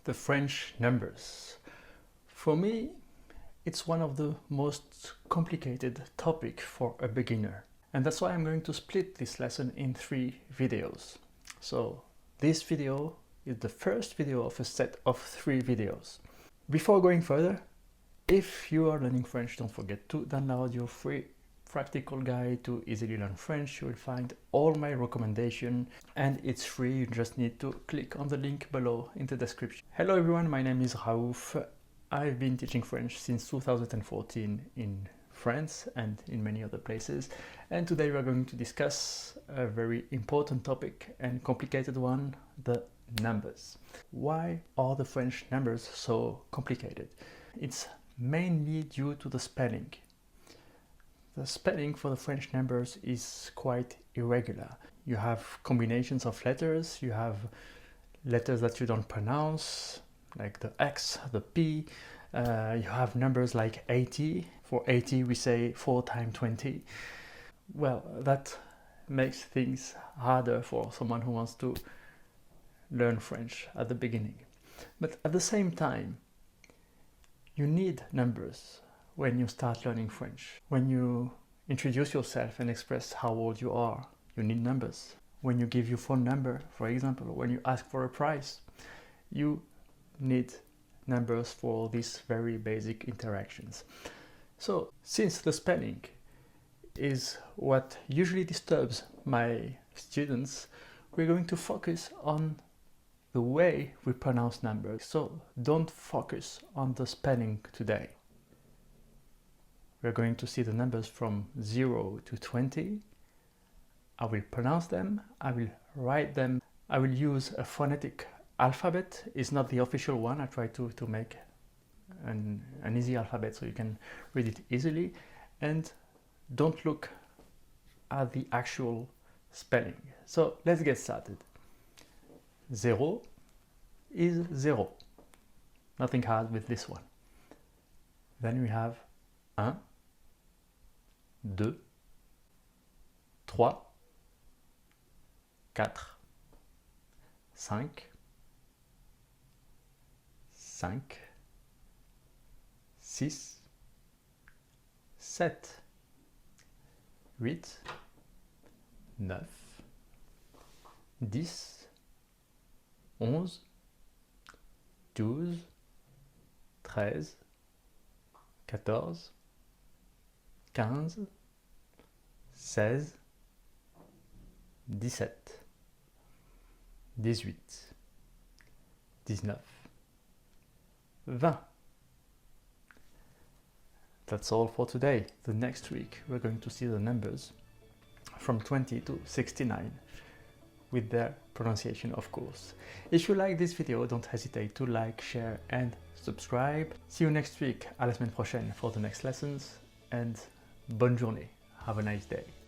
the French numbers. For me, it's one of the most complicated topic for a beginner. And that's why I'm going to split this lesson in 3 videos. So this video is the first video of a set of 3 videos. Before going further, if you are learning French, don't forget to download your free practical guide to easily learn French. You will find all my recommendations and it's free. You just need to click on the link below in the description. Hello everyone, my name is Raouf. I've been teaching French since 2014 in France and in many other places, and today we are going to discuss a very important topic and complicated one, the numbers. Why are the French numbers so complicated? It's mainly due to the spelling. The spelling for the French numbers is quite irregular. You have combinations of letters, you have letters that you don't pronounce, like the X, the P. You have numbers like 80. For 80 we say 4 times 20. Well, that makes things harder for someone who wants to learn French at the beginning. But at the same time, you need numbers when you start learning French. When you introduce yourself and express how old you are, you need numbers. When you give your phone number, for example, when you ask for a price, you need numbers for these very basic interactions. So, since the spelling is what usually disturbs my students, we're going to focus on the way we pronounce numbers. So, don't focus on the spelling today. We're going to see the numbers from 0 to 20. I will pronounce them, I will write them, I will use a phonetic alphabet. It's not the official one. I try to make an easy alphabet so you can read it easily, and don't look at the actual spelling. So let's get started. 0 is 0. Nothing hard with this one. Then we have 1, 2, 3, 4, 5, 5, 6, 7, 8, 9, 10, 11, 12, 13, 14, 15, 16, 17, 18, 19, 20. That's all for today. The next week we're going to see the numbers from 20 to 69 with their pronunciation, of course. If you like this video, don't hesitate to like, share and subscribe. See you next week, à la semaine prochaine for the next lessons, and bonne journée. Have a nice day.